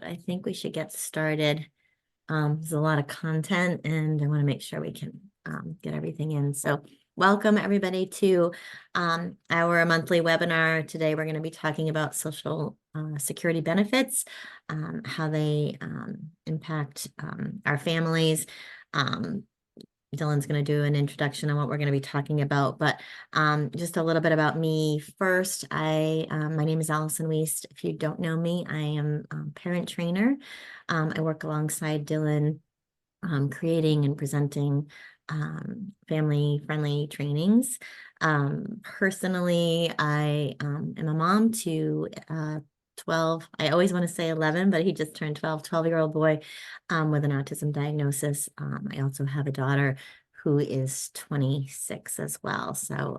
but I think we should get started. There's a lot of content and I want to make sure we can get everything in. So welcome everybody to our monthly webinar. Today we're going to be talking about social security benefits, how they impact our families. Dylan's going to do an introduction on what we're going to be talking about, but just a little bit about me first. My name is Allison Wiest. If you don't know me, I am a parent trainer. I work alongside Dylan, creating and presenting family-friendly trainings. Personally, I am a mom to 12, I always want to say 11, but he just turned 12-year-old boy with an autism diagnosis. I also have a daughter who is 26 as well. So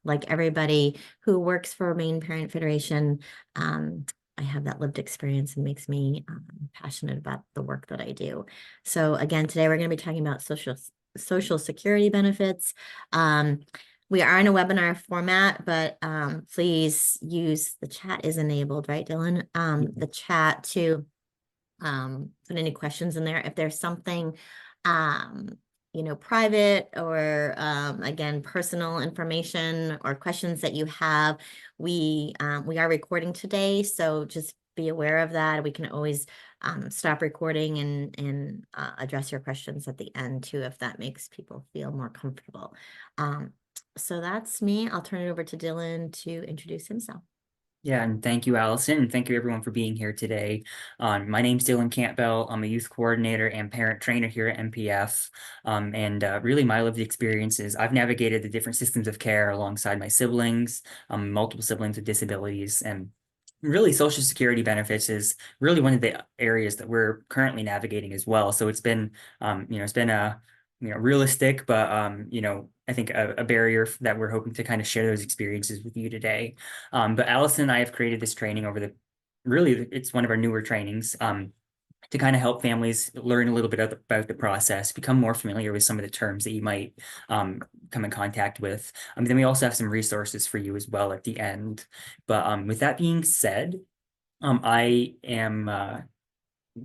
like everybody who works for Maine Parent Federation, I have that lived experience and makes me passionate about the work that I do. So again, today we're going to be talking about social security benefits. We are in a webinar format, but please use the chat is enabled, right, Dylan? The chat to put any questions in there. If there's something, private or again, personal information or questions that you have, we are recording today, so just be aware of that. We can always stop recording and address your questions at the end too, if that makes people feel more comfortable. So that's me. I'll turn it over to Dylan to introduce himself. Yeah, and thank you, Allison, and thank you everyone for being here today. My name's Dylan Campbell. I'm a youth coordinator and parent trainer here at MPF. Really my lived experiences, I've navigated the different systems of care alongside my siblings, multiple siblings with disabilities, and really Social Security benefits is really one of the areas that we're currently navigating as well. So it's been, it's been a realistic, but I think a barrier that we're hoping to kind of share those experiences with you today. But Allison and I have created this training it's one of our newer trainings to kind of help families learn a little bit about the process, become more familiar with some of the terms that you might come in contact with. Then we also have some resources for you as well at the end. But with that being said, I am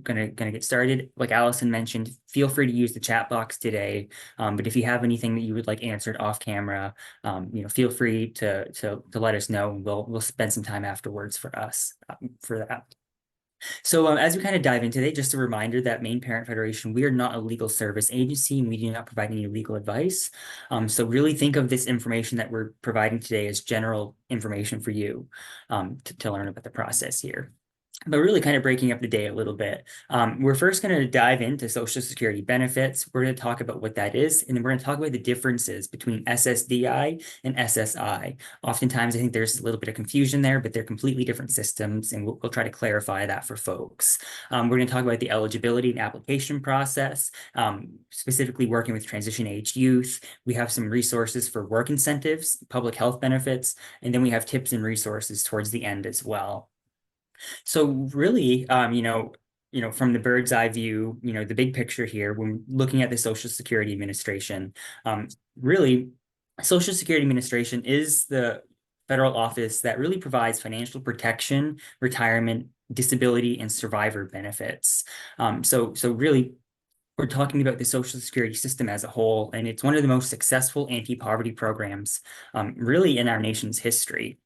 gonna get started. Like Allison mentioned, feel free to use the chat box today. But if you have anything that you would like answered off camera, feel free to let us know. We'll spend some time afterwards for us for that. So as we kind of dive into it, just a reminder that Maine Parent Federation, we are not a legal service agency and we do not provide any legal advice. So really think of this information that we're providing today as general information for you to learn about the process here. But really kind of breaking up the day a little bit. We're first going to dive into Social Security benefits. We're going to talk about what that is, and then we're going to talk about the differences between SSDI and SSI. Oftentimes, I think there's a little bit of confusion there, but they're completely different systems, and we'll try to clarify that for folks. We're going to talk about the eligibility and application process, specifically working with transition-age youth. We have some resources for work incentives, public health benefits, and then we have tips and resources towards the end as well. So really, from the bird's eye view, the big picture here, when looking at the Social Security Administration, really, Social Security Administration is the federal office that really provides financial protection, retirement, disability, and survivor benefits. So really, we're talking about the Social Security system as a whole, and it's one of the most successful anti-poverty programs, really in our nation's history.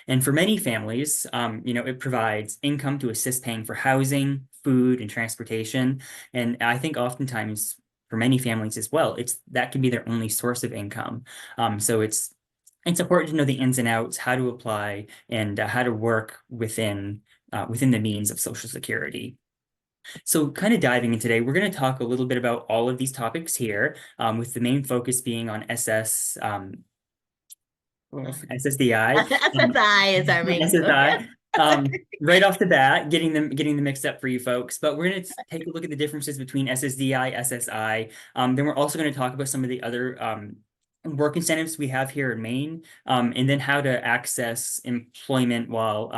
And for many families, it provides income to assist paying for housing, food, and transportation. And I think oftentimes for many families as well, that can be their only source of income. So it's important to know the ins and outs, how to apply, and how to work within the means of Social Security. So kind of diving in today, we're going to talk a little bit about all of these topics here, with the main focus being on SSDI. SSI is our main SSI. Right off the bat, getting them mixed up for you folks. But we're going to take a look at the differences between SSDI, SSI. Then we're also going to talk about some of the other work incentives we have here in Maine, and then how to access employment while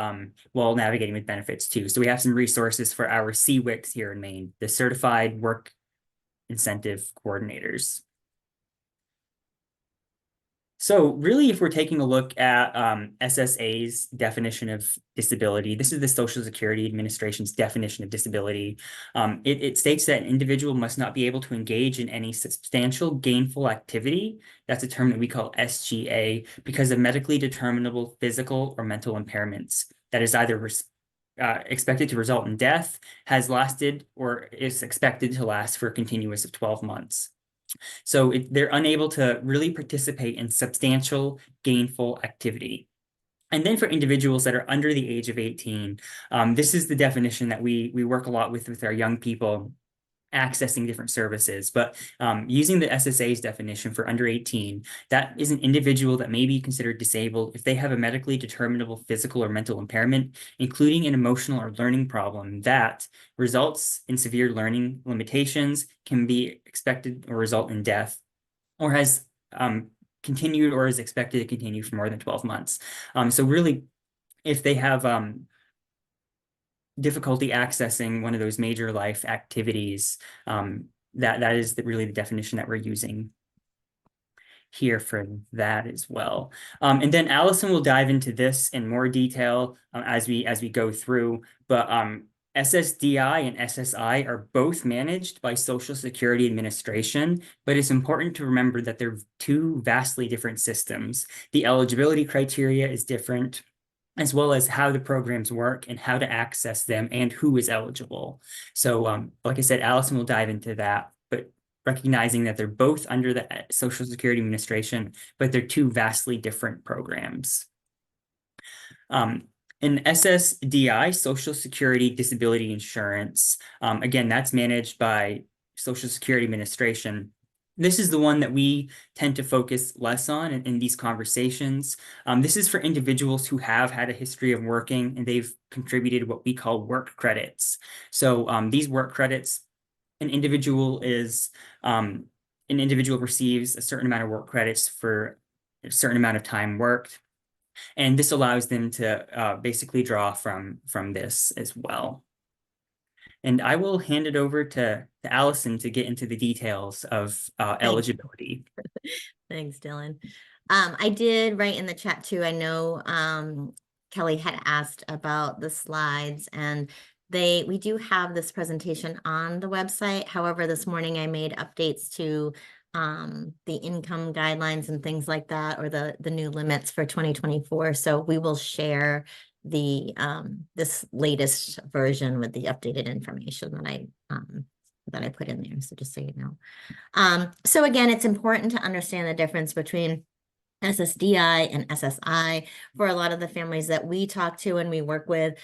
navigating with benefits too. So we have some resources for our CWICs here in Maine, the Certified Work Incentive Coordinators. So really, if we're taking a look at SSA's definition of disability, this is the Social Security Administration's definition of disability. It states that an individual must not be able to engage in any substantial gainful activity. That's a term that we call SGA because of medically determinable physical or mental impairments that is either expected to result in death, has lasted, or is expected to last for a continuous of 12 months. So they're unable to really participate in substantial gainful activity. And then for individuals that are under the age of 18, this is the definition that we work a lot with our young people accessing different services. But using the SSA's definition for under 18, that is an individual that may be considered disabled if they have a medically determinable physical or mental impairment, including an emotional or learning problem that results in severe learning limitations, can be expected or result in death, or has continued or is expected to continue for more than 12 months. So really, if they have difficulty accessing one of those major life activities, that is really the definition that we're using here for that as well. And then Allison will dive into this in more detail as we go through. But SSDI and SSI are both managed by Social Security Administration, but it's important to remember that they're two vastly different systems. The eligibility criteria is different, as well as how the programs work and how to access them and who is eligible. So like I said, Allison will dive into that, but recognizing that they're both under the Social Security Administration, but they're two vastly different programs. In SSDI, Social Security Disability Insurance, again, that's managed by Social Security Administration. This is the one that we tend to focus less on in these conversations. This is for individuals who have had a history of working and they've contributed what we call work credits. So these work credits, an individual receives a certain amount of work credits for a certain amount of time worked. And this allows them to basically draw from this as well. And I will hand it over to Allison to get into the details of eligibility. Thanks, Dylan. I did write in the chat too. I know Kelly had asked about the slides, and we do have this presentation on the website. However, this morning I made updates to the income guidelines and things like that, or the new limits for 2024. So we will share the this latest version with the updated information that I put in there. So just so you know. So again, it's important to understand the difference between SSDI and SSI. For a lot of the families that we talk to and we work with,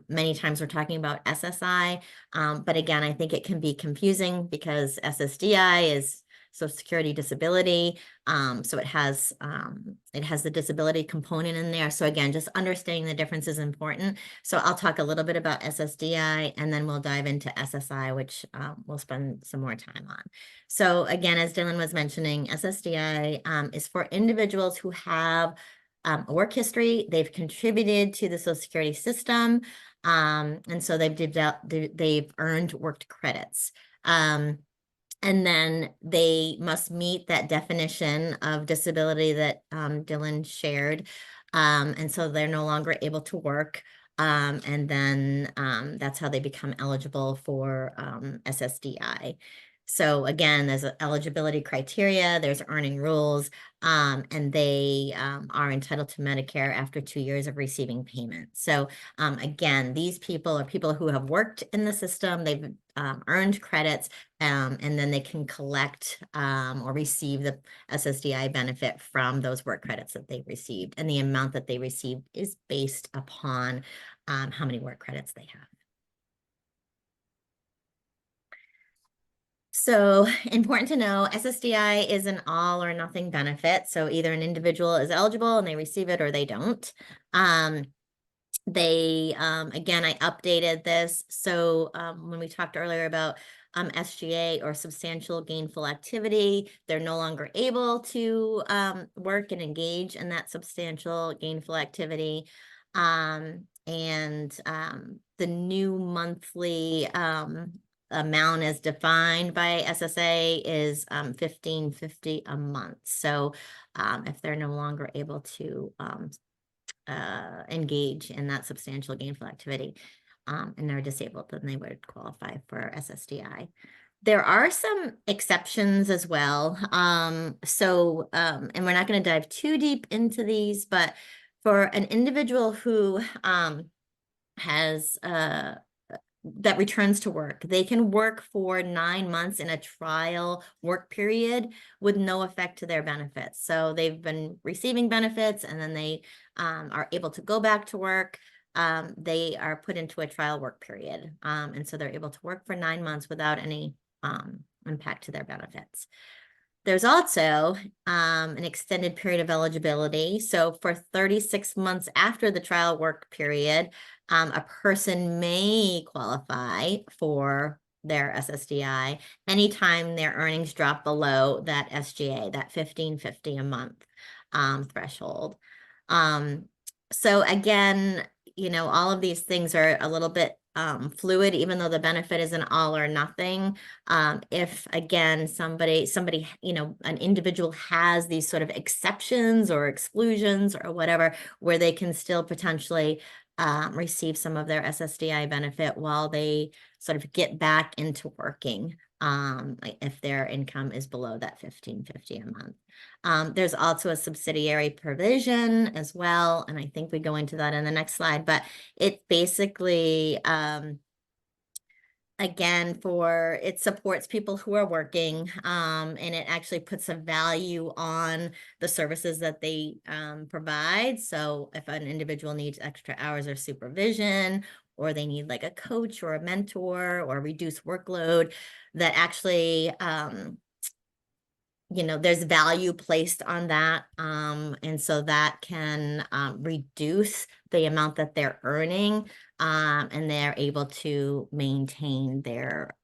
many times we're talking about SSI. But again, I think it can be confusing because SSDI is Social Security disability. So it has the disability component in there. So again, just understanding the difference is important. So I'll talk a little bit about SSDI and then we'll dive into SSI, which we'll spend some more time on. So again, as Dylan was mentioning, SSDI is for individuals who have a work history. They've contributed to the Social Security system. And so they've earned worked credits. And then they must meet that definition of disability that Dylan shared. And so they're no longer able to work. And then that's how they become eligible for SSDI. So again, there's eligibility criteria, there's earning rules, and they are entitled to Medicare after 2 years of receiving payment. So again, these people are people who have worked in the system, they've earned credits, and then they can collect or receive the SSDI benefit from those work credits that they received. And the amount that they received is based upon how many work credits they have. So important to know, SSDI is an all or nothing benefit. So either an individual is eligible and they receive it or they don't. Again, I updated this. So when we talked earlier about SGA or substantial gainful activity, they're no longer able to work and engage in that substantial gainful activity. The new monthly amount as defined by SSA is $15.50 a month. So if they're no longer able to engage in that substantial gainful activity and they're disabled, then they would qualify for SSDI. There are some exceptions as well. And we're not going to dive too deep into these, but for an individual who has that returns to work, they can work for 9 months in a trial work period with no effect to their benefits. So they've been receiving benefits and then they are able to go back to work. They are put into a trial work period. And so they're able to work for 9 months without any impact to their benefits. There's also an extended period of eligibility. So for 36 months after the trial work period, a person may qualify for their SSDI anytime their earnings drop below that SGA, that $15.50 a month threshold. So again, all of these things are a little bit fluid, even though the benefit is an all or nothing. If again, somebody, an individual has these sort of exceptions or exclusions or whatever, where they can still potentially receive some of their SSDI benefit while they sort of get back into working, if their income is below that $15.50 a month. There's also a subsidiary provision as well, and I think we go into that in the next slide, but it basically, again, it supports people who are working, and it actually puts a value on the services that they provide. So if an individual needs extra hours of supervision, or they need like a coach or a mentor or reduced workload, that actually there's value placed on that. And so that can reduce the amount that they're earning, and they're able to maintain their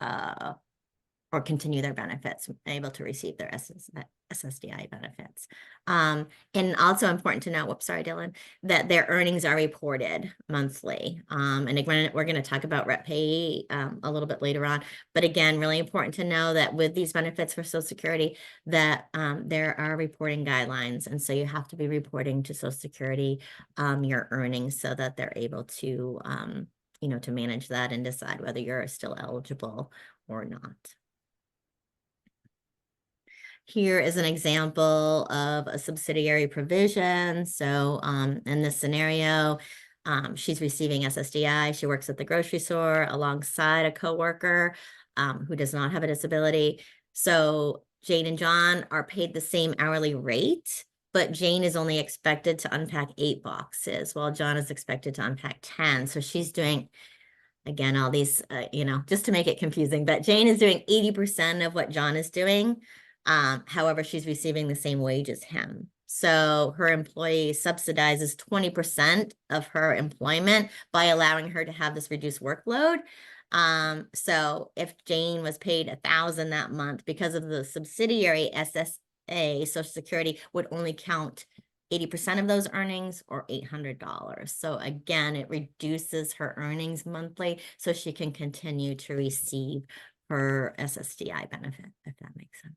or continue their benefits, able to receive their SSDI benefits. And also important to note, whoops, sorry, Dylan, that their earnings are reported monthly. And again, we're going to talk about rep pay a little bit later on. But again, really important to know that with these benefits for Social Security, that there are reporting guidelines. And so you have to be reporting to Social Security your earnings so that they're able to, to manage that and decide whether you're still eligible or not. Here is an example of a subsidiary provision. So in this scenario, she's receiving SSDI. She works at the grocery store alongside a coworker who does not have a disability. So Jane and John are paid the same hourly rate, but Jane is only expected to unpack 8 boxes while John is expected to unpack 10. So she's doing, again, all these, just to make it confusing, but Jane is doing 80% of what John is doing. However, she's receiving the same wage as him. So her employee subsidizes 20% of her employment by allowing her to have this reduced workload. So if Jane was paid $1,000 that month, because of the subsidiary SSA, Social Security would only count 80% of those earnings, or $800. So again, it reduces her earnings monthly so she can continue to receive her SSDI benefit, if that makes sense.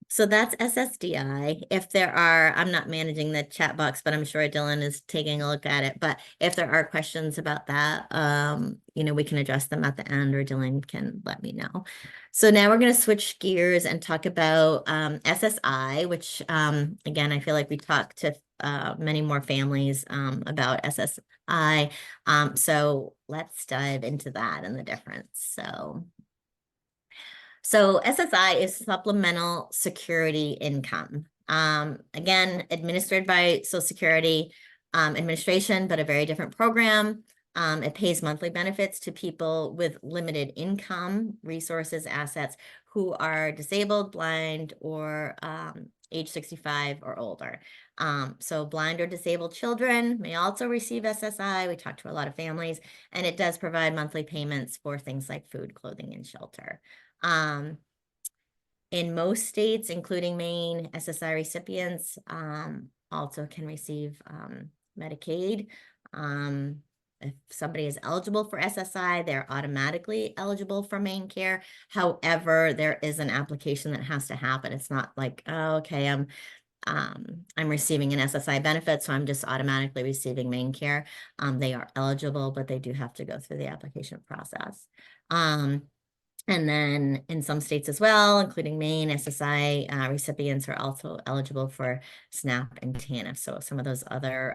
So that's SSDI. If there are, I'm not managing the chat box, but I'm sure Dylan is taking a look at it. But if there are questions about that, we can address them at the end, or Dylan can let me know. So now we're going to switch gears and talk about SSI, which again, I feel like we talked to many more families about SSI. So let's dive into that and the difference. So SSI is supplemental security income. Again, administered by Social Security Administration, but a very different program. It pays monthly benefits to people with limited income, resources, assets who are disabled, blind, or age 65 or older. So blind or disabled children may also receive SSI. We talked to a lot of families, and it does provide monthly payments for things like food, clothing, and shelter. In most states, including Maine, SSI recipients also can receive Medicaid. if somebody is eligible for SSI, they're automatically eligible for main care. However, there is an application that has to happen. It's not like, oh, okay, I'm receiving an SSI benefit, so I'm just automatically receiving main care. They are eligible, but they do have to go through the application process. And then in some states as well, including Maine, SSI recipients are also eligible for SNAP and TANF. So some of those other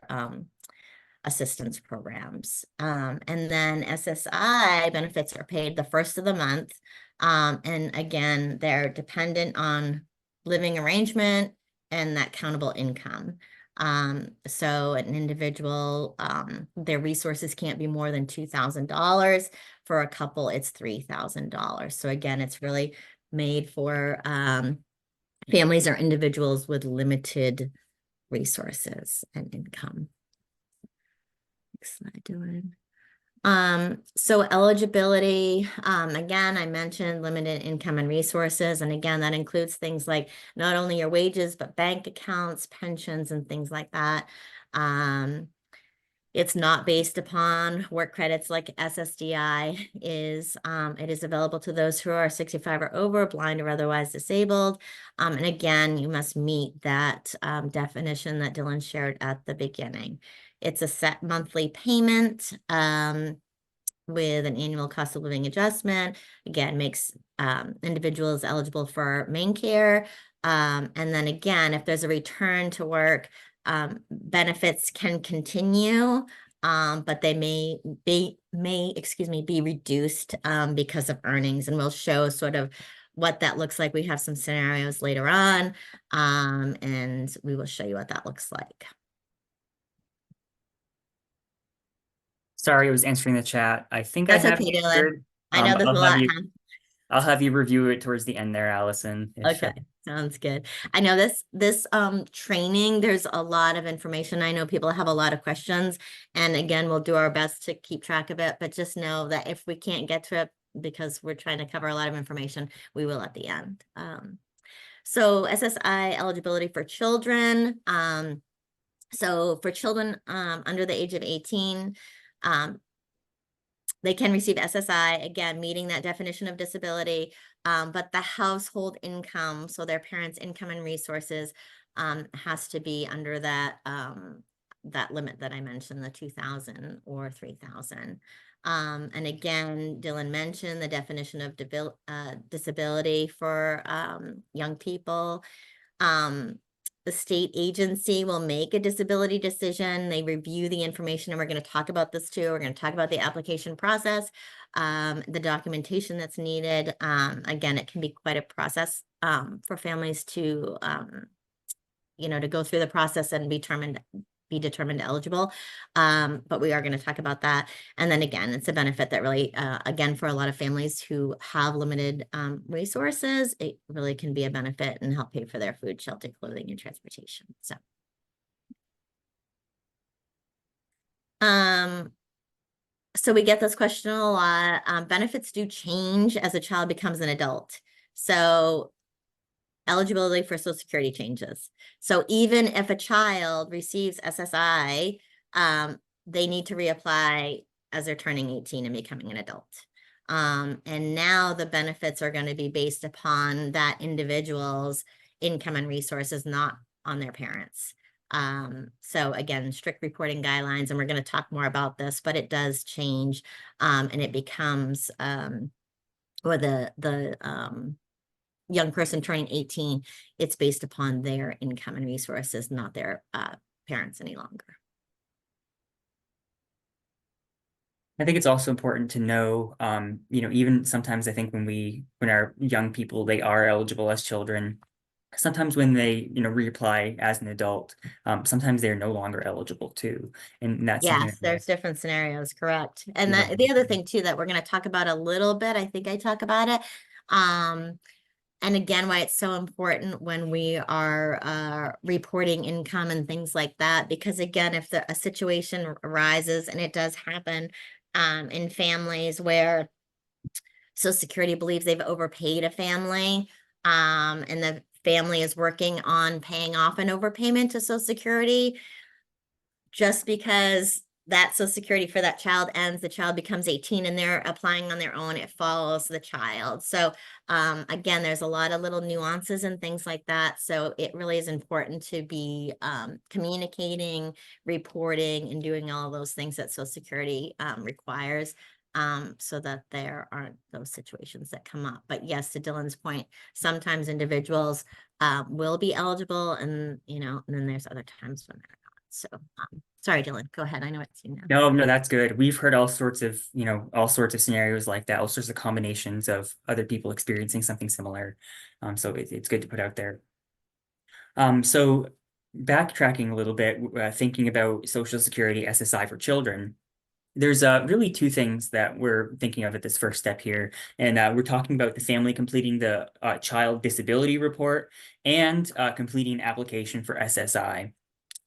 assistance programs. And then SSI benefits are paid the first of the month. And again, they're dependent on living arrangement and that countable income. So an individual, their resources can't be more than $2,000. For a couple, it's $3,000. So again, it's really made for families or individuals with limited resources and income. Next slide, Dylan. So eligibility, again, I mentioned limited income and resources. And again, that includes things like not only your wages, but bank accounts, pensions, and things like that. It's not based upon work credits like SSDI is. It is available to those who are 65 or over, blind or otherwise disabled. And again, you must meet that definition that Dylan shared at the beginning. It's a set monthly payment with an annual cost of living adjustment. Again, makes individuals eligible for main care. And then again, if there's a return to work, benefits can continue, but they may be reduced because of earnings. And we'll show sort of what that looks like. We have some scenarios later on, and we will show you what that looks like. Sorry, I was answering the chat. I think I That's have okay, Dylan. answered. I know there's a lot. I'll have you review it towards the end there, Allison. If Okay, sounds good. I know this training, there's a lot of information. I know people have a lot of questions, and again, we'll do our best to keep track of it, but just know that if we can't get to it because we're trying to cover a lot of information, we will at the end. So SSI eligibility for children. So for children under the age of 18, they can receive SSI, again, meeting that definition of disability, but the household income, so their parents' income and resources, has to be under that that limit that I mentioned, the 2,000 or 3,000. And again, Dylan mentioned the definition of disability for young people. The state agency will make a disability decision. They review the information, and we're going to talk about this too. We're going to talk about the application process, the documentation that's needed. Again, it can be quite a process for families to, to go through the process and be determined eligible. But we are going to talk about that. And then again, it's a benefit that really, again, for a lot of families who have limited resources, it really can be a benefit and help pay for their food, shelter, clothing, and transportation. So we get this question a lot. Benefits do change as a child becomes an adult. So eligibility for Social Security changes. So even if a child receives SSI, they need to reapply as they're turning 18 and becoming an adult. And now the benefits are going to be based upon that individual's income and resources, not on their parents. So again, strict reporting guidelines, and we're going to talk more about this, but it does change, and it becomes, or the young person turning 18, it's based upon their income and resources, not their parents any longer. I think it's also important to know, even sometimes I think when our young people, they are eligible as children, sometimes when they, reapply as an adult, sometimes they're no longer eligible too. And that's something Yes, that there's different scenarios, correct. And Yeah. the other thing too that we're going to talk about a little bit, I think I talk about it. And again, why it's so important when we are reporting income and things like that, because again, if a situation arises, and it does happen in families where Social Security believes they've overpaid a family, and the family is working on paying off an overpayment to Social Security, just because that Social Security for that child ends, the child becomes 18 and they're applying on their own, it follows the child. So again, there's a lot of little nuances and things like that. So it really is important to be communicating, reporting, and doing all those things that Social Security requires, so that there aren't those situations that come up. But yes, to Dylan's point, sometimes individuals will be eligible, and and then there's other times when they're not. So sorry, Dylan, go ahead. I know it's you now. No, no, that's good. We've heard all sorts of, all sorts of scenarios like that, all sorts of combinations of other people experiencing something similar. So it's good to put out there. So backtracking a little bit, thinking about Social Security SSI for children, there's really two things that we're thinking of at this first step here. And we're talking about the family completing the child disability report and completing application for SSI.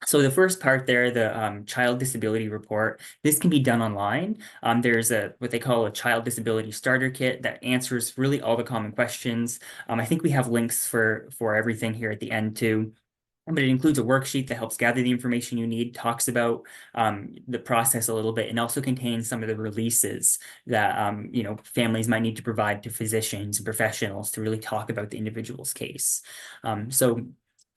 So the first part there, the child disability report, this can be done online. There's what they call a child disability starter kit that answers really all the common questions. I think we have links for everything here at the end too. But it includes a worksheet that helps gather the information you need, talks about the process a little bit, and also contains some of the releases that families might need to provide to physicians and professionals to really talk about the individual's case. So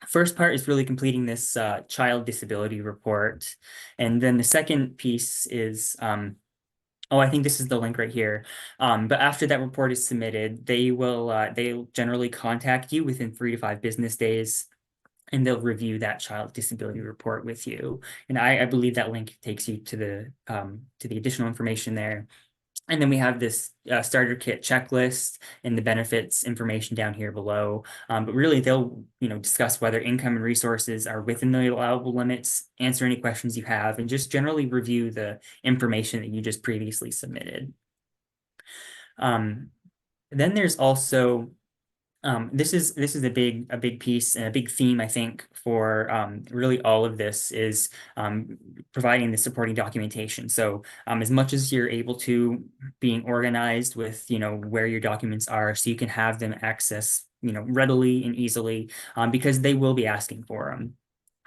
first part is really completing this child disability report. And then the second piece is, oh, I think this is the link right here. But after that report is submitted, they'll generally contact you within 3 to 5 business days, and they'll review that child disability report with you. And I believe that link takes you to the additional information there. And then we have this starter kit checklist and the benefits information down here below. But really, they'll discuss whether income and resources are within the allowable limits, answer any questions you have, and just generally review the information that you just previously submitted. Then there's also this is a big piece and a big theme, I think, for really all of this is providing the supporting documentation. So as much as you're able to, being organized with where your documents are, so you can have them access readily and easily, because they will be asking for them.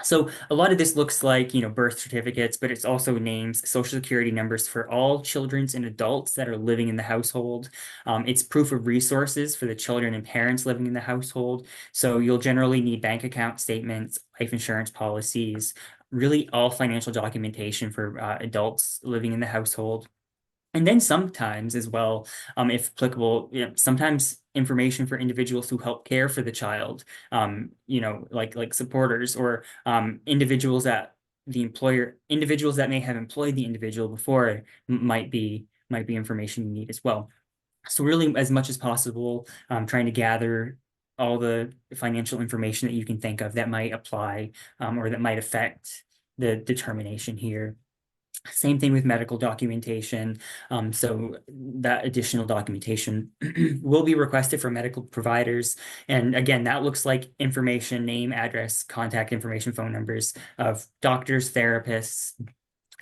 So a lot of this looks like, birth certificates, but it's also names, social security numbers for all children and adults that are living in the household. It's proof of resources for the children and parents living in the household. So you'll generally need bank account statements, life insurance policies, really all financial documentation for adults living in the household. And then sometimes as well, if applicable, sometimes information for individuals who help care for the child, like supporters or individuals individuals that may have employed the individual before might be information you need as well. So really, as much as possible, trying to gather all the financial information that you can think of that might apply or that might affect the determination here. Same thing with medical documentation. So that additional documentation will be requested from medical providers. And again, that looks like information, name, address, contact information, phone numbers of doctors, therapists,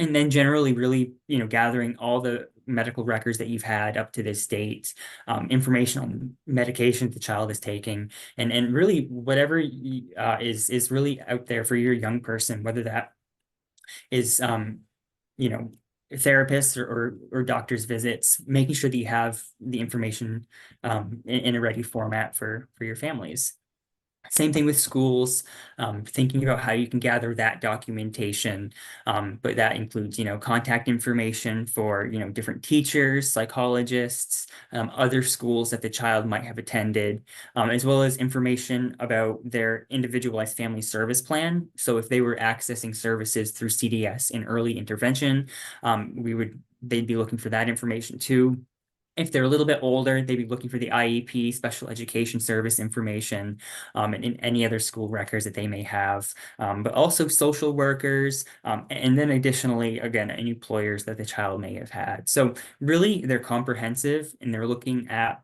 and then generally really, gathering all the medical records that you've had up to this date, information on medication the child is taking, and really whatever is really out there for your young person, whether that is therapists or doctors' visits, making sure that you have the information in a ready format for your families. Same thing with schools, thinking about how you can gather that documentation, but that includes, contact information for, different teachers, psychologists, other schools that the child might have attended, as well as information about their individualized family service plan. So if they were accessing services through CDS in early intervention, they'd be looking for that information too. If they're a little bit older, they'd be looking for the IEP, special education service information, and in any other school records that they may have, but also social workers, and then additionally, again, any employers that the child may have had. So really, they're comprehensive and they're looking at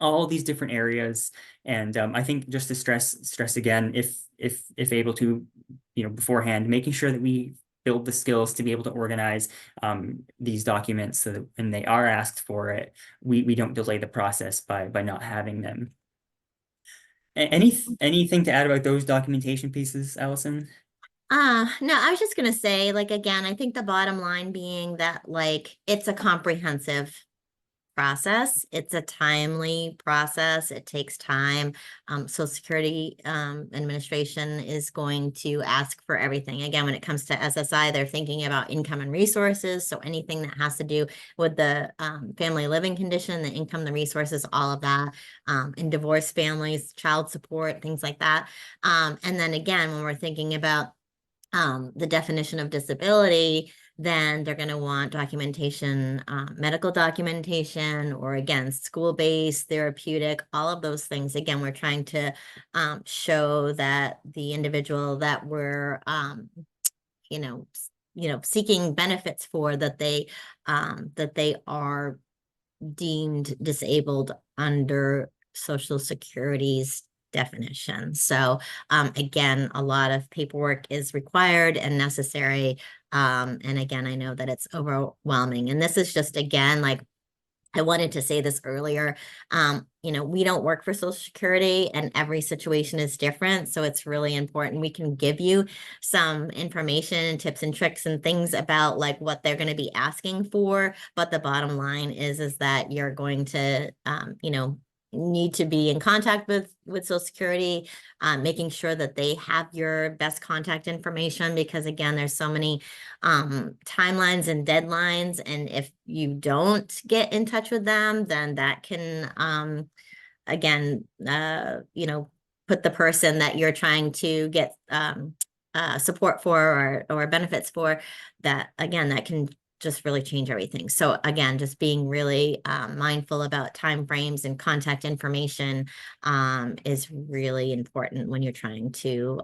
all these different areas. And I think just to stress again, if able to, beforehand, making sure that we build the skills to be able to organize these documents so that when they are asked for it, we don't delay the process by not having them. Anything to add about those documentation pieces, Allison? No, I was just gonna say, like, again, I think the bottom line being that, like, it's a comprehensive process. It's a timely process. It takes time. Social Security Administration is going to ask for everything. Again, when it comes to SSI, they're thinking about income and resources. So anything that has to do with the family living condition, the income, the resources, all of that. In divorced families, child support, things like that. And then again, when we're thinking about the definition of disability, then they're going to want documentation, medical documentation, or again, school-based, therapeutic, all of those things. Again, we're trying to show that the individual that we're, you know, seeking benefits for, that they are deemed disabled under Social Security's definition. So again, a lot of paperwork is required and necessary. And again, I know that it's overwhelming. And this is just, again, like, I wanted to say this earlier. We don't work for Social Security and every situation is different. So it's really important. We can give you some information and tips and tricks and things about like what they're going to be asking for. But the bottom line is that you're going to, need to be in contact with Social Security, making sure that they have your best contact information, because again, there's so many timelines and deadlines. And if you don't get in touch with them, then that can, again, put the person that you're trying to get support for or benefits for, that again, that can just really change everything. So again, just being really mindful about timeframes and contact information is really important when you're trying to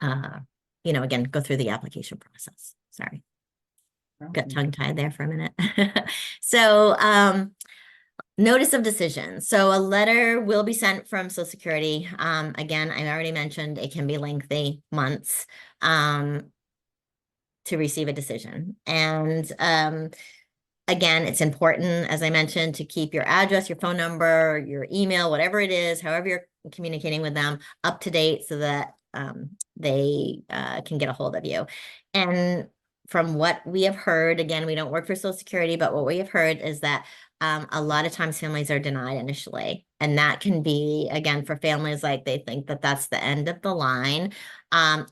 again, go through the application process. Sorry, got tongue-tied there for a minute. So, notice of decision. So a letter will be sent from Social Security. Again, I already mentioned it can be lengthy, months, to receive a decision. And again, it's important, as I mentioned, to keep your address, your phone number, your email, whatever it is, however you're communicating with them, up to date so that they can get a hold of you. And from what we have heard, again, we don't work for Social Security, but what we have heard is that a lot of times families are denied initially. And that can be, again, for families, like they think that that's the end of the line.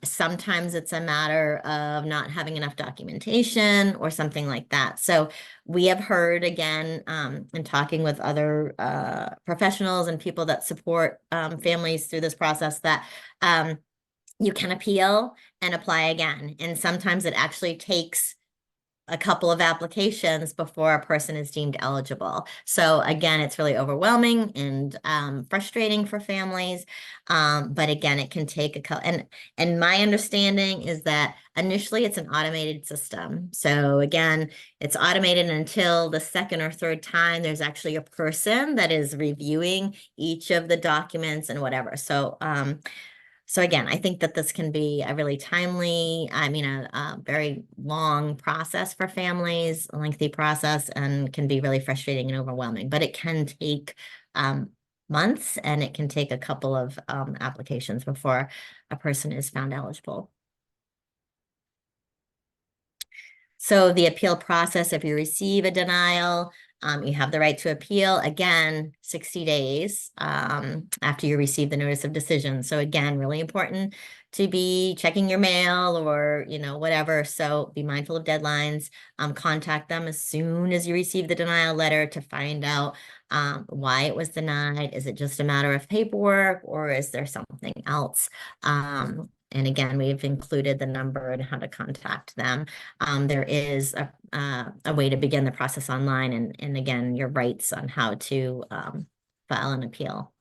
Sometimes it's a matter of not having enough documentation or something like that. So we have heard, again, in talking with other professionals and people that support families through this process, that you can appeal and apply again. And sometimes it actually takes a couple of applications before a person is deemed eligible. So again, it's really overwhelming and frustrating for families. But again, it can take a couple. And my understanding is that initially it's an automated system. So again, it's automated until the second or third time there's actually a person that is reviewing each of the documents and whatever. So again, I think that this can be a really timely, a very long process for families, a lengthy process, and can be really frustrating and overwhelming. But it can take months, and it can take a couple of applications before a person is found eligible. So the appeal process, if you receive a denial, you have the right to appeal, again, 60 days after you receive the notice of decision. So again, really important to be checking your mail or, whatever. So be mindful of deadlines. Contact them as soon as you receive the denial letter to find out why it was denied. Is it just a matter of paperwork, or is there something else? And again, we've included the number and how to contact them. There is a way to begin the process online, and again, your rights on how to file an appeal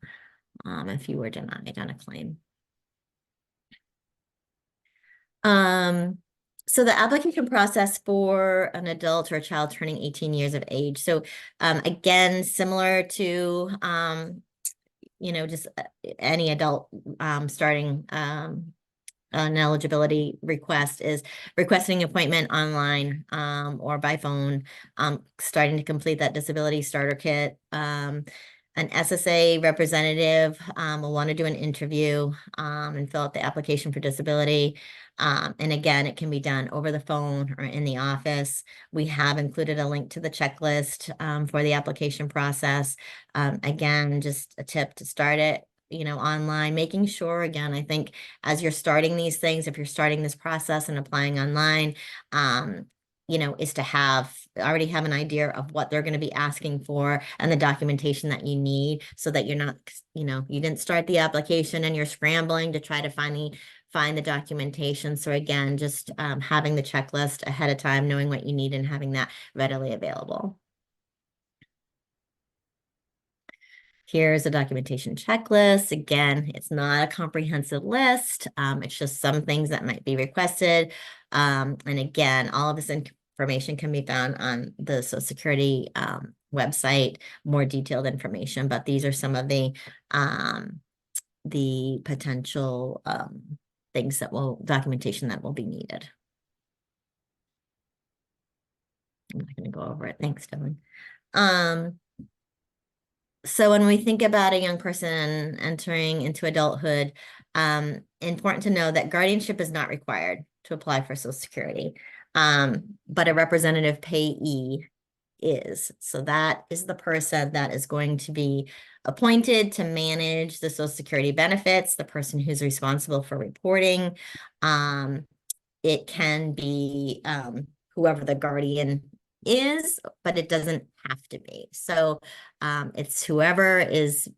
if you were denied on a claim. So the application process for an adult or a child turning 18 years of age. So again, similar to just any adult starting an eligibility request, is requesting an appointment online or by phone, starting to complete that disability starter kit. an SSA representative will want to do an interview and fill out the application for disability. And again, it can be done over the phone or in the office. We have included a link to the checklist for the application process. Again, just a tip to start it, online, making sure, again, I think as you're starting these things, if you're starting this process and applying online, is to already have an idea of what they're going to be asking for and the documentation that you need so that you're not, you didn't start the application and you're scrambling to try to find the documentation. So again, just having the checklist ahead of time, knowing what you need and having that readily available. Here's a documentation checklist. Again, it's not a comprehensive list. It's just some things that might be requested. And again, all of this information can be found on the Social Security website, more detailed information, but these are some of the potential documentation that will be needed. I'm not going to go over it. Thanks, Dylan. So when we think about a young person entering into adulthood, important to know that guardianship is not required to apply for Social Security, but a representative payee is. So that is the person that is going to be appointed to manage the Social Security benefits, the person who's responsible for reporting. It can be whoever the guardian is, but it doesn't have to be. So it's whoever is,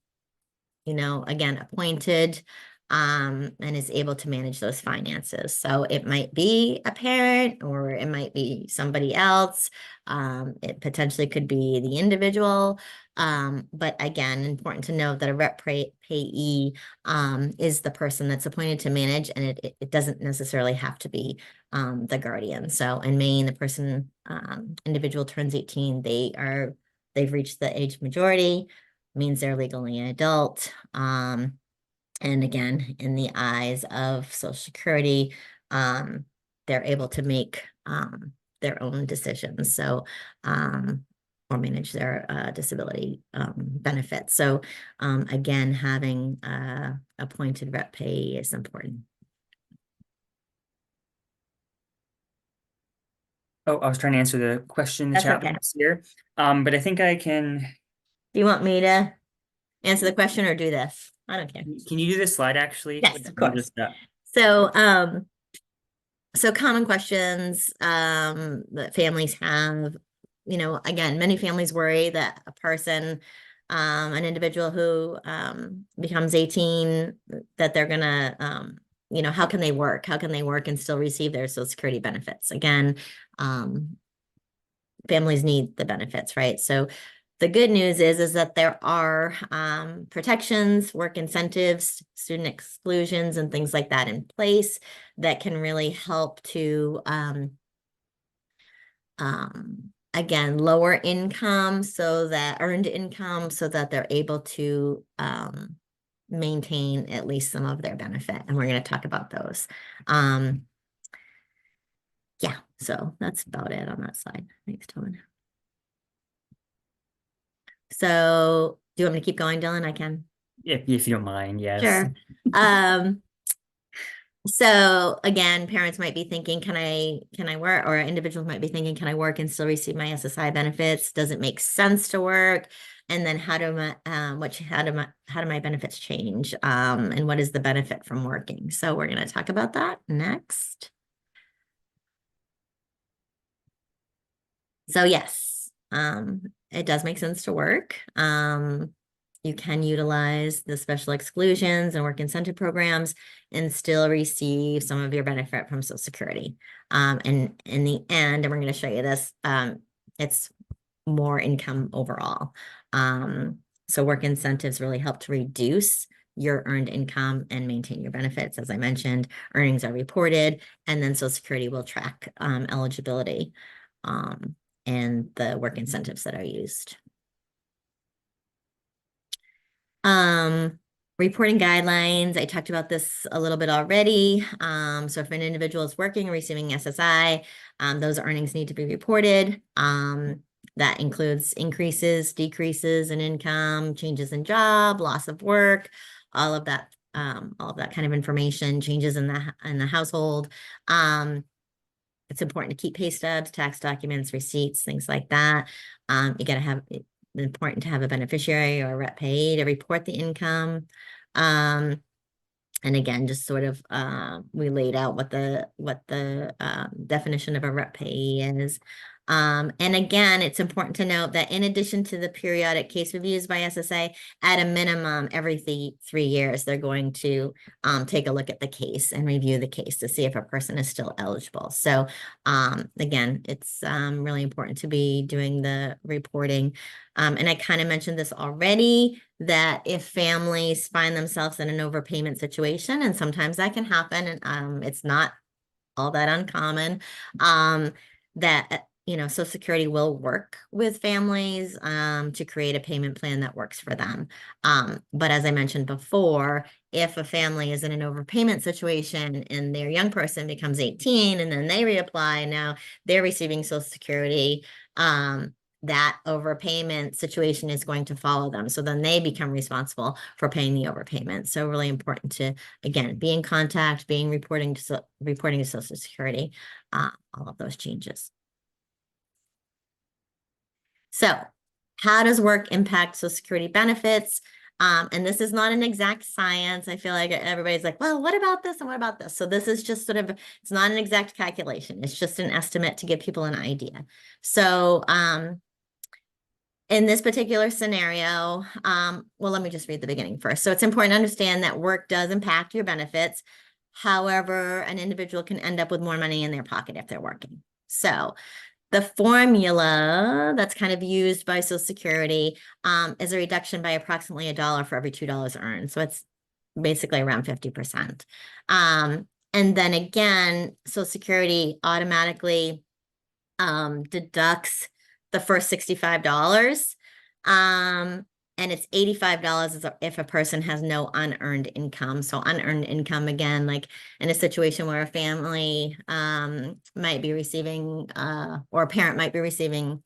again, appointed and is able to manage those finances. So it might be a parent or it might be somebody else. It potentially could be the individual. But again, important to know that a rep payee is the person that's appointed to manage, and it doesn't necessarily have to be the guardian. So in Maine, the person, individual turns 18, they've reached the age majority, means they're legally an adult. And again, in the eyes of Social Security, they're able to make their own decisions. So, or manage their disability benefits. So again, having appointed rep pay is important. Oh, I was trying to answer the question in the That's chat okay. box here. But I think I can. Do you want me to answer the question or do this? I don't care. Can you do this slide actually? Yes, of I'll course. just, So common questions that families have, again, many families worry that a person, an individual who becomes 18, that they're gonna, how can they work? How can they work and still receive their Social Security benefits? Again, families need the benefits, right? So the good news is that there are protections, work incentives, student exclusions, and things like that in place that can really help to, again, lower income, so that earned income, so that they're able to maintain at least some of their benefit. And we're going to talk about those. Yeah, so that's about it on that slide. Thanks, Dylan. So do you want me to keep going, Dylan? I can. if you don't mind, yes. Sure. So again, parents might be thinking, can I work? Or individuals might be thinking, can I work and still receive my SSI benefits? Does it make sense to work? And then how do my benefits change? And what is the benefit from working? So we're going to talk about that next. So yes, it does make sense to work. You can utilize the special exclusions and work incentive programs and still receive some of your benefit from Social Security. And in the end, and we're going to show you this, it's more income overall. So work incentives really help to reduce your earned income and maintain your benefits. As I mentioned, earnings are reported, and then Social Security will track eligibility and the work incentives that are used. Reporting guidelines, I talked about this a little bit already. So if an individual is working and receiving SSI, those earnings need to be reported. That includes increases, decreases in income, changes in job, loss of work, all of that kind of information, changes in the household. It's important to keep pay stubs, tax documents, receipts, things like that. You got to have it's important to have a beneficiary or a rep paid to report the income. And again, just sort of we laid out what the definition of a rep payee is. And again, it's important to note that in addition to the periodic case reviews by SSA, at a minimum, every 3 years, they're going to take a look at the case and review the case to see if a person is still eligible. So again, it's really important to be doing the reporting. And I kind of mentioned this already, that if families find themselves in an overpayment situation, and sometimes that can happen, and it's not all that uncommon, that Social Security will work with families to create a payment plan that works for them. But as I mentioned before, if a family is in an overpayment situation and their young person becomes 18 and then they reapply, and now they're receiving Social Security, that overpayment situation is going to follow them. So then they become responsible for paying the overpayment. So really important to, again, be in contact, reporting to Social Security, all of those changes. So how does work impact Social Security benefits? And this is not an exact science. I feel like everybody's like, well, what about this and what about this? So this is just sort of, it's not an exact calculation. It's just an estimate to give people an idea. So in this particular scenario, well, let me just read the beginning first. So it's important to understand that work does impact your benefits. However, an individual can end up with more money in their pocket if they're working. So the formula that's kind of used by Social Security is a reduction by approximately $1 for every $2 earned. So it's basically around 50%. And then again, Social Security automatically deducts the first $65. And it's $85 if a person has no unearned income. So unearned income, again, like in a situation where a family might be receiving or a parent might be receiving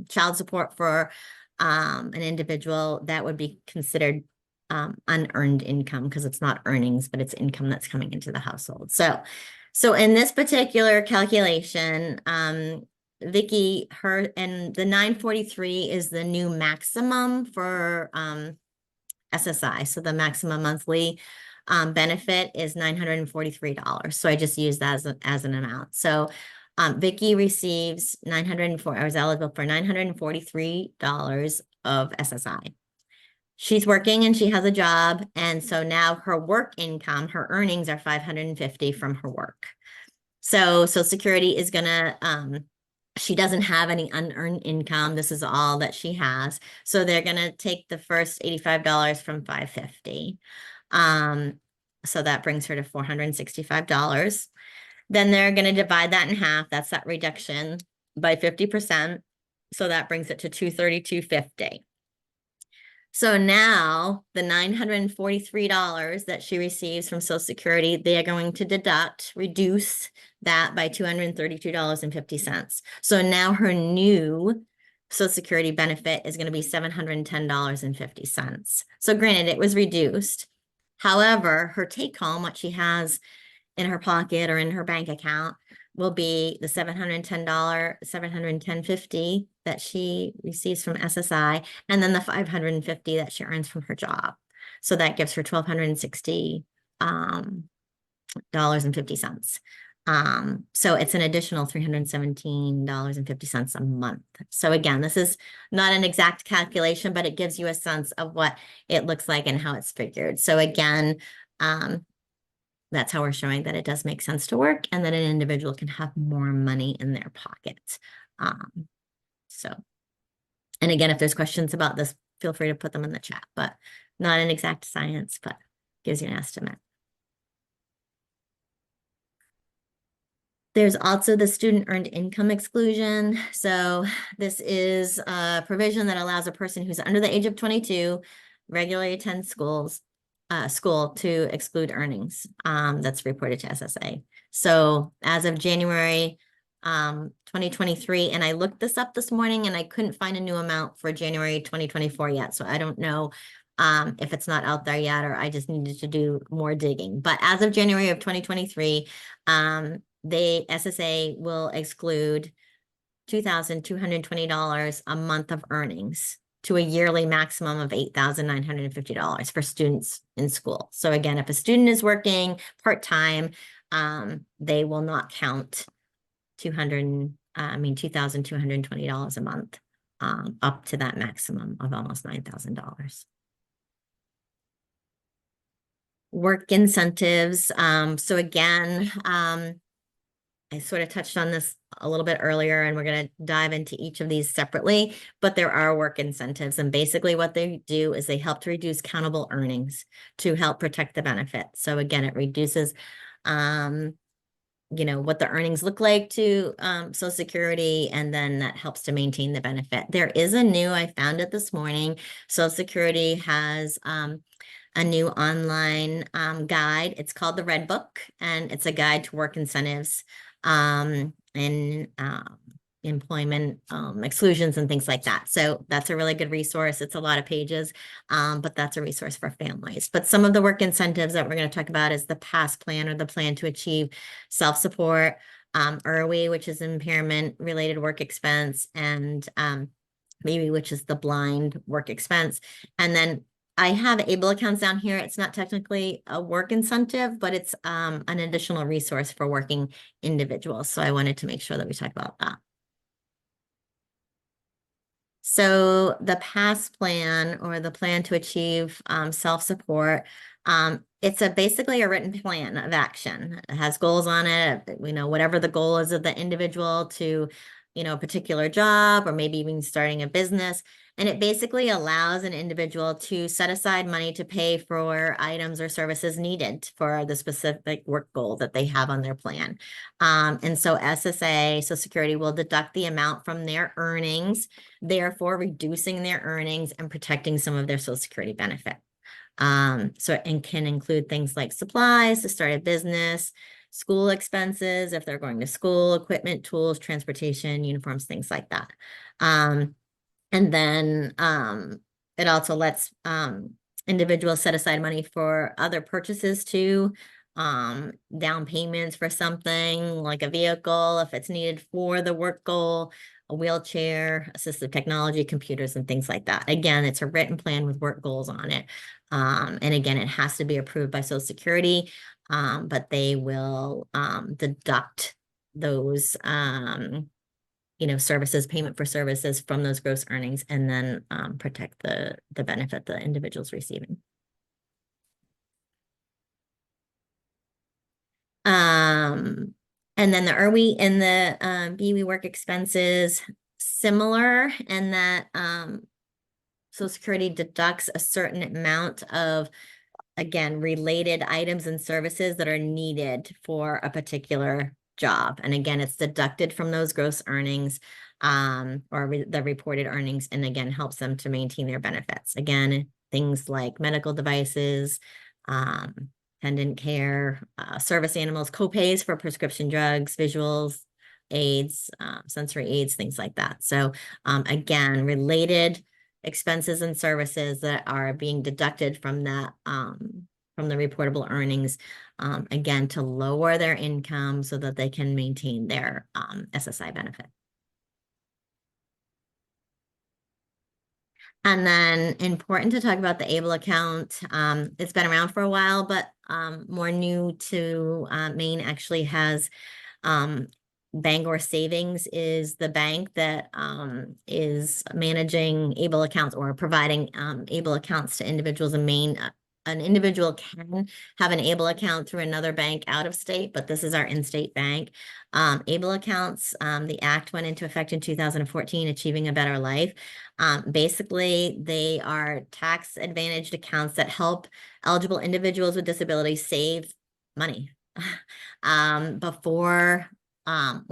child support for an individual, that would be considered unearned income because it's not earnings, but it's income that's coming into the household. So in this particular calculation, Vicky, and the 943 is the new maximum for SSI. So the maximum monthly benefit is $943. So I just use that as an amount. So Vicky receives I was eligible for $943 of SSI. She's working and she has a job. And so now her work income, her earnings are $550 from her work. So Social Security is gonna, she doesn't have any unearned income. This is all that she has. So they're gonna take the first $85 from $550. So that brings her to $465. Then they're gonna divide that in half. That's that reduction by 50%. So that brings it to $232.50. So now the $943 that she receives from Social Security, they are going to reduce that by $232.50. So now her new Social Security benefit is going to be $710.50. So granted, it was reduced. However, her take home, what she has in her pocket or in her bank account, will be the $710.50 that she receives from SSI, and then the $550 that she earns from her job. So that gives her $1,260.50. So it's an additional $317.50 a month. So again, this is not an exact calculation, but it gives you a sense of what it looks like and how it's figured. So again, that's how we're showing that it does make sense to work and that an individual can have more money in their pocket. And again, if there's questions about this, feel free to put them in the chat, but not an exact science, but gives you an estimate. There's also the student earned income exclusion. So this is a provision that allows a person who's under the age of 22, regularly attends school to exclude earnings that's reported to SSA. So as of January 2023, and I looked this up this morning and I couldn't find a new amount for January 2024 yet. So I don't know if it's not out there yet, or I just needed to do more digging. But as of January of 2023, the SSA will exclude $2,220 a month of earnings to a yearly maximum of $8,950 for students in school. So again, if a student is working part-time, they will not count $2,220 a month, up to that maximum of almost $9,000. Work incentives. So again, I sort of touched on this a little bit earlier, and we're going to dive into each of these separately, but there are work incentives. And basically what they do is they help to reduce countable earnings to help protect the benefit. So again, it reduces, what the earnings look like to Social Security, and then that helps to maintain the benefit. There is I found it this morning. Social Security has a new online guide. It's called the Red Book, and it's a guide to work incentives and employment exclusions and things like that. So that's a really good resource. It's a lot of pages, but that's a resource for families. But some of the work incentives that we're going to talk about is the PASS plan, or the plan to achieve self-support, IRWE, which is impairment related work expense, and maybe, which is the blind work expense. And then I have ABLE accounts down here. It's not technically a work incentive, but it's an additional resource for working individuals. So I wanted to make sure that we talk about that. So the PASS plan, or the plan to achieve self-support, it's basically a written plan of action. It has goals on it. Whatever the goal is of the individual to, a particular job, or maybe even starting a business. And it basically allows an individual to set aside money to pay for items or services needed for the specific work goal that they have on their plan. And so SSA, Social Security, will deduct the amount from their earnings, therefore reducing their earnings and protecting some of their Social Security benefit. And can include things like supplies to start a business, school expenses if they're going to school, equipment, tools, transportation, uniforms, things like that. And then it also lets individuals set aside money for other purchases too, down payments for something like a vehicle if it's needed for the work goal, a wheelchair, assistive technology, computers, and things like that. Again, it's a written plan with work goals on it. And again, it has to be approved by Social Security, but they will deduct those services, payment for services from those gross earnings, and then protect the benefit the individual's receiving. And then the IRWE and the BWE work expenses, similar in that Social Security deducts a certain amount of, again, related items and services that are needed for a particular job. And again, it's deducted from those gross earnings, or the reported earnings, and again, helps them to maintain their benefits. Again, things like medical devices, dependent care, service animals, co-pays for prescription drugs, visuals, aids, sensory aids, things like that. So again, related expenses and services that are being deducted from that, from the reportable earnings, again, to lower their income so that they can maintain their SSI benefit. And then important to talk about the ABLE account. It's been around for a while, but more new to Maine actually has Bangor Savings is the bank that is managing ABLE accounts, or providing ABLE accounts to individuals in Maine. An individual can have an ABLE account through another bank out of state, but this is our in-state bank. ABLE accounts, the act went into effect in 2014, Achieving a Better Life. Basically, they are tax advantaged accounts that help eligible individuals with disabilities save money. Before,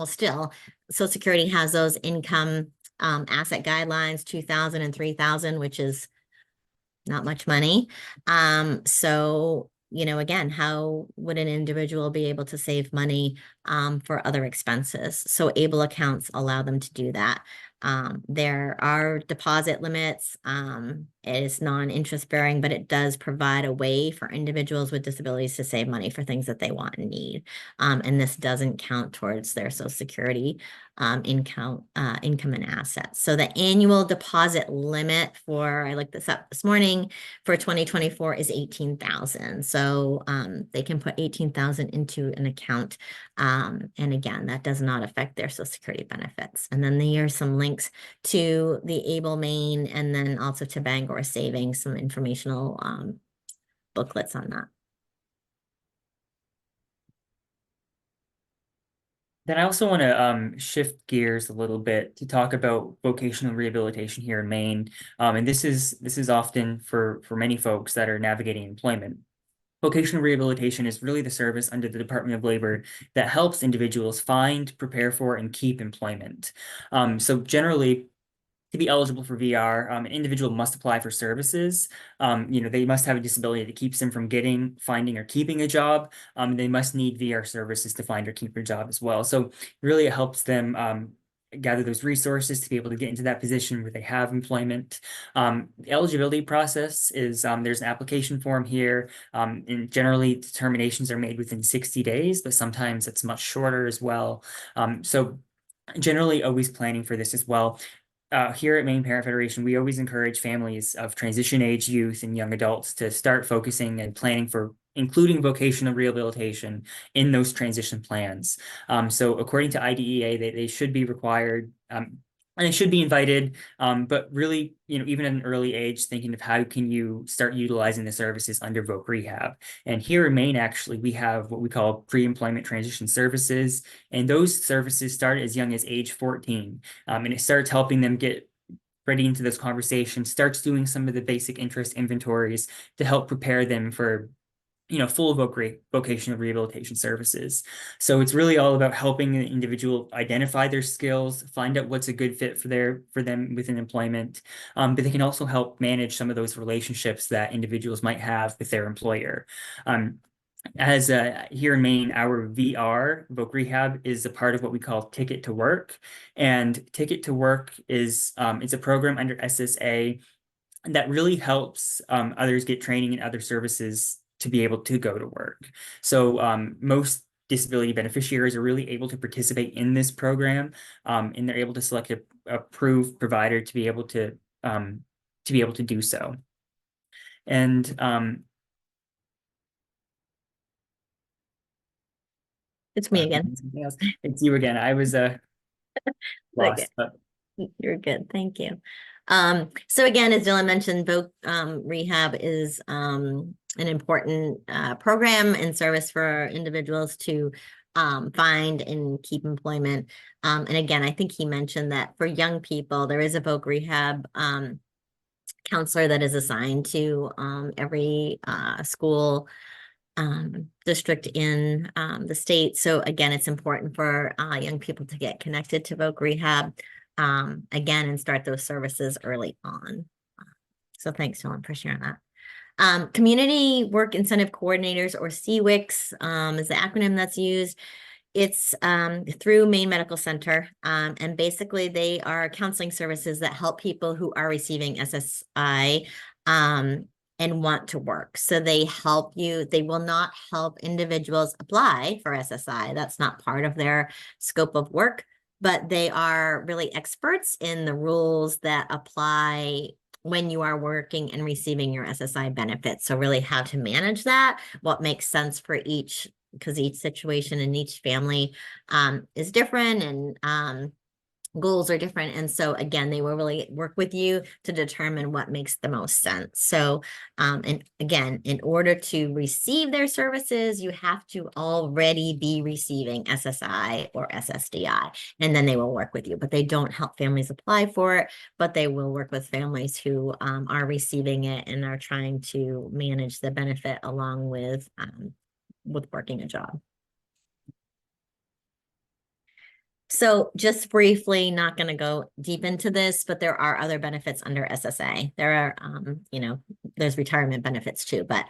still, Social Security has those income asset guidelines, 2,000 and 3,000, which is not much money. So again, how would an individual be able to save money for other expenses? So ABLE accounts allow them to do that. There are deposit limits. It is non-interest bearing, but it does provide a way for individuals with disabilities to save money for things that they want and need. And this doesn't count towards their Social Security income and assets. So the annual deposit limit for, I looked this up this morning, for 2024 is 18,000. So they can put 18,000 into an account. And again, that does not affect their Social Security benefits. And then there are some links to the Able Maine and then also to Bangor Savings, some informational booklets on that. Then I also want to shift gears a little bit to talk about vocational rehabilitation here in Maine. And this is often for many folks that are navigating employment. Vocational rehabilitation is really the service under the Department of Labor that helps individuals find, prepare for, and keep employment. So generally, to be eligible for VR, an individual must apply for services. They must have a disability that keeps them from getting, finding, or keeping a job. They must need VR services to find or keep a job as well. So really, it helps them gather those resources to be able to get into that position where they have employment. The eligibility process is there's an application form here, and generally determinations are made within 60 days, but sometimes it's much shorter as well. So generally always planning for this as well. Here at Maine Parent Federation, we always encourage families of transition age youth and young adults to start focusing and planning for including vocational rehabilitation in those transition plans. So according to IDEA, they should be required, and they should be invited, but really, even at an early age, thinking of how can you start utilizing the services under Voc Rehab. And here in Maine, actually, we have what we call pre-employment transition services, and those services start as young as age 14. And it starts helping them get ready into this conversation, starts doing some of the basic interest inventories to help prepare them for full vocational rehabilitation services. So it's really all about helping the individual identify their skills, find out what's a good fit for them within employment. But they can also help manage some of those relationships that individuals might have with their employer. As here in Maine, our VR, Voc Rehab, is a part of what we call Ticket to Work. And Ticket to Work is it's a program under SSA that really helps others get training and other services to be able to go to work. So most disability beneficiaries are really able to participate in this program, and they're able to select a approved provider to be able to do so. And It's me again. something else. It's you again. I was Okay. lost, but You're good. Thank you. So again, as Dylan mentioned, Voc Rehab is an important program and service for individuals to find and keep employment. And again, I think he mentioned that for young people, there is a Voc Rehab counselor that is assigned to every school district in the state. So again, it's important for young people to get connected to Voc Rehab again and start those services early on. So thanks, Dylan, for sharing that. Community Work Incentive Coordinators, or CWICs, is the acronym that's used. It's through Maine Medical Center, and basically they are counseling services that help people who are receiving SSI and want to work. So they help you. They will not help individuals apply for SSI. That's not part of their scope of work, but they are really experts in the rules that apply when you are working and receiving your SSI benefits. So really how to manage that, what makes sense for each, because each situation and each family is different, and goals are different. And so again, they will really work with you to determine what makes the most sense. So, and again, in order to receive their services, you have to already be receiving SSI or SSDI, and then they will work with you. But they don't help families apply for it, but they will work with families who are receiving it and are trying to manage the benefit along with working a job. So just briefly, not going to go deep into this, but there are other benefits under SSA. There are, there's retirement benefits too, but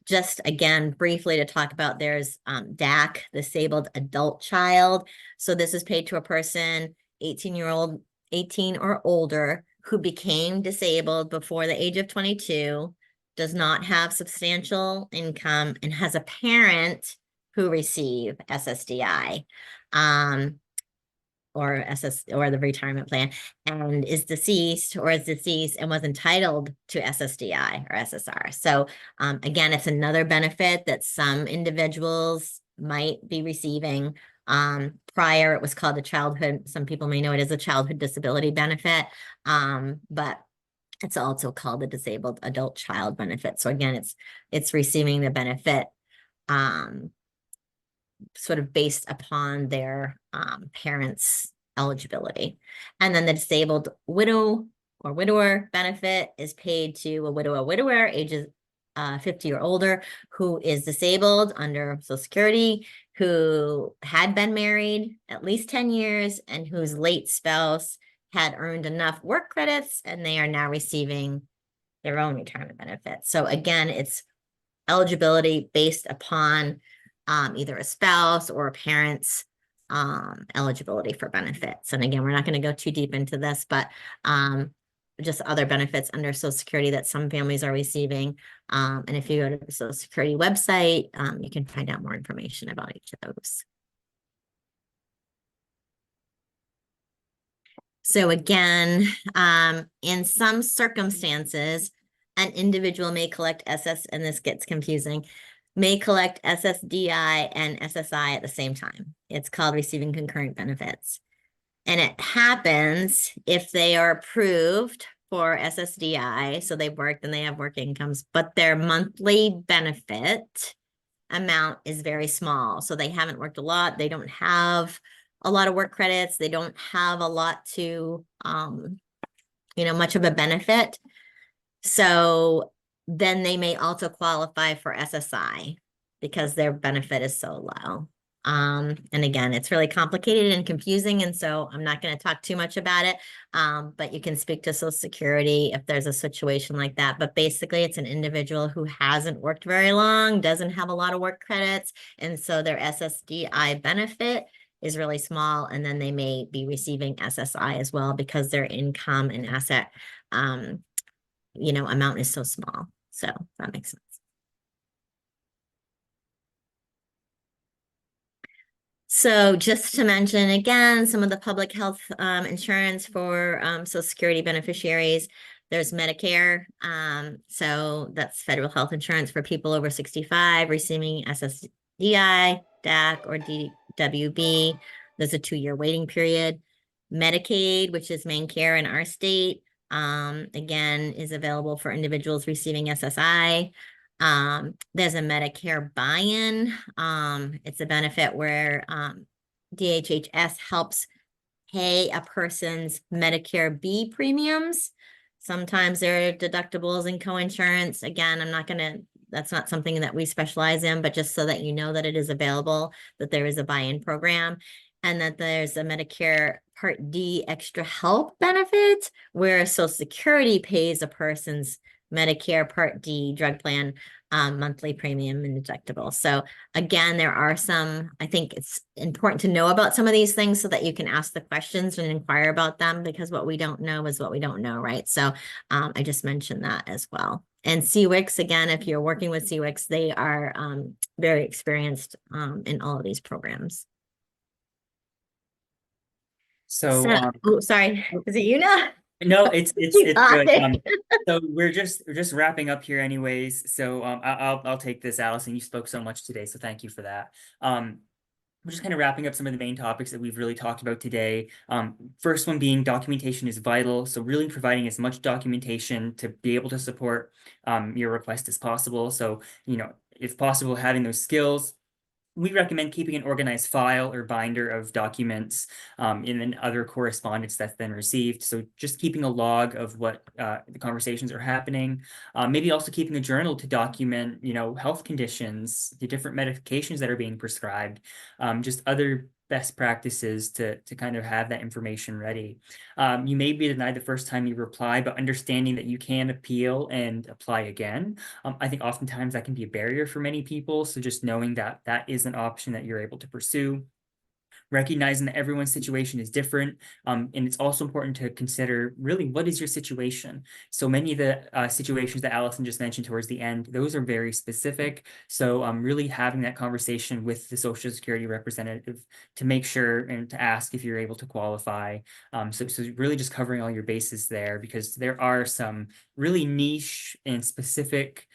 just again, briefly to talk about, there's DAC, disabled adult child. So this is paid to a person, 18-year-old, 18 or older, who became disabled before the age of 22, does not have substantial income, and has a parent who receive SSDI. Um, or or the retirement plan, and is deceased and was entitled to SSDI or SSR. So again, it's another benefit that some individuals might be receiving. Prior, it was called the childhood. Some people may know it as a childhood disability benefit, but it's also called the disabled adult child benefit. So again, it's receiving the benefit sort of based upon their parents' eligibility. And then the disabled widow or widower benefit is paid to a widow or widower ages 50 or older who is disabled under Social Security, who had been married at least 10 years, and whose late spouse had earned enough work credits, and they are now receiving their own retirement benefit. So again, it's eligibility based upon either a spouse or a parent's eligibility for benefits. And again, we're not going to go too deep into this, but just other benefits under Social Security that some families are receiving. And if you go to the Social Security website, you can find out more information about each of those. So again, in some circumstances, an individual may collect and this gets confusing, may collect SSDI and SSI at the same time. It's called receiving concurrent benefits. And it happens if they are approved for SSDI, so they've worked and they have work incomes, but their monthly benefit amount is very small. So they haven't worked a lot. They don't have a lot of work credits. They don't have a lot to, much of a benefit. So then they may also qualify for SSI because their benefit is so low. And again, it's really complicated and confusing, and so I'm not going to talk too much about it. But you can speak to Social Security if there's a situation like that. But basically, it's an individual who hasn't worked very long, doesn't have a lot of work credits, and so their SSDI benefit is really small, and then they may be receiving SSI as well because their income and asset amount is so small. So that makes sense. So just to mention again, some of the public health insurance for Social Security beneficiaries, there's Medicare. So that's federal health insurance for people over 65 receiving SSDI, DAC, or DWB. There's a 2-year waiting period. Medicaid, which is main care in our state, again, is available for individuals receiving SSI. There's a Medicare buy-in. It's a benefit where DHHS helps pay a person's Medicare B premiums. Sometimes there are deductibles and coinsurance. Again, that's not something that we specialize in, but just so that you know that it is available, that there is a buy-in program, and that there's a Medicare Part D extra help benefit where Social Security pays a person's Medicare Part D drug plan monthly premium and deductible. So again, I think it's important to know about some of these things so that you can ask the questions and inquire about them, because what we don't know is what we don't know, right? So I just mentioned that as well. And CWICs, again, if you're working with CWICs, they are very experienced in all of these programs. So, oh, sorry, is it you now? no, it's You got good. it. So we're just wrapping up here anyways. So I'll take this, Allison. You spoke so much today, so thank you for that. We're just kind of wrapping up some of the main topics that we've really talked about today. First one being documentation is vital. So really providing as much documentation to be able to support your request as possible. So, if possible, having those skills. We recommend keeping an organized file or binder of documents and then other correspondence that's been received. So just keeping a log of what the conversations are happening. Maybe also keeping a journal to document, health conditions, the different medications that are being prescribed, just other best practices to kind of have that information ready. You may be denied the first time you reply, but understanding that you can appeal and apply again. I think oftentimes that can be a barrier for many people. So just knowing that that is an option that you're able to pursue, recognizing that everyone's situation is different. And it's also important to consider really what is your situation. So many of the situations that Allison just mentioned towards the end, those are very specific. So really having that conversation with the Social Security representative to make sure and to ask if you're able to qualify. So really just covering all your bases there, because there are some really niche and specific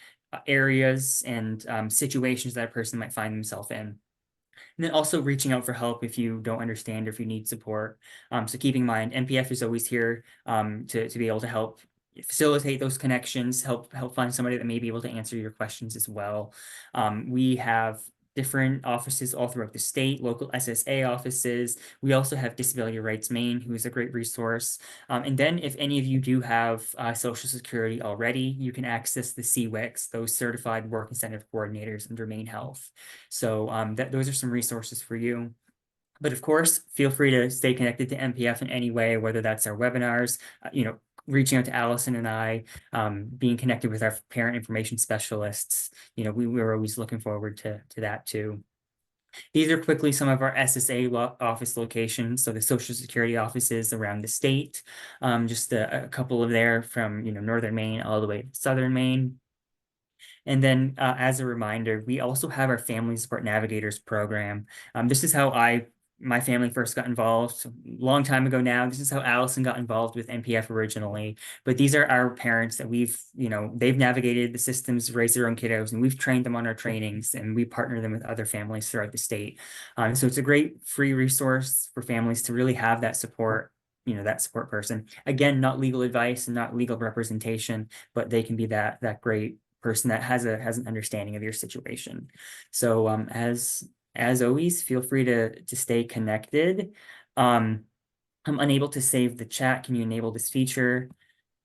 areas and situations that a person might find themselves in. And then also reaching out for help if you don't understand or if you need support. So keeping in mind, NPF is always here to be able to help facilitate those connections, help find somebody that may be able to answer your questions as well. We have different offices all throughout the state, local SSA offices. We also have Disability Rights Maine, who is a great resource. And then if any of you do have Social Security already, you can access the CWICs, those Certified Work Incentive Coordinators under Maine Health. So those are some resources for you. But of course, feel free to stay connected to NPF in any way, whether that's our webinars, reaching out to Allison and I, being connected with our parent information specialists. We're always looking forward to that too. These are quickly some of our SSA office locations. So the Social Security offices around the state, just a couple of there from, Northern Maine all the way to Southern Maine. And then as a reminder, we also have our Family Support Navigators program. This is how my family first got involved a long time ago now. This is how Allison got involved with NPF originally. But these are our parents that they've navigated the systems, raised their own kiddos, and we've trained them on our trainings, and we partner them with other families throughout the state. So it's a great free resource for families to really have that support, that support person. Again, not legal advice and not legal representation, but they can be that great person that has an understanding of your situation. So as always, feel free to stay connected. I'm unable to save the chat. Can you enable this feature?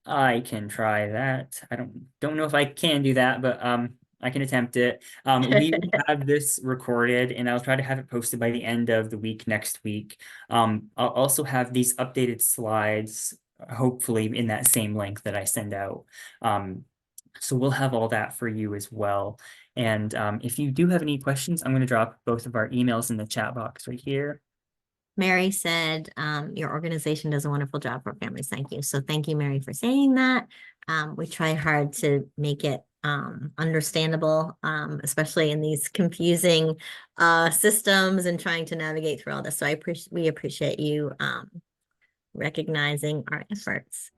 I can try that. I don't know if I can do that, but I can attempt it. We will have this recorded, and I'll try to have it posted by the end of the week next week. I'll also have these updated slides, hopefully in that same link that I send out. So we'll have all that for you as well. And if you do have any questions, I'm going to drop both of our emails in the chat box right here. Mary said, your organization does a wonderful job for families. Thank you. So thank you, Mary, for saying that. We try hard to make it understandable, especially in these confusing systems and trying to navigate through all this. So we appreciate you recognizing our efforts.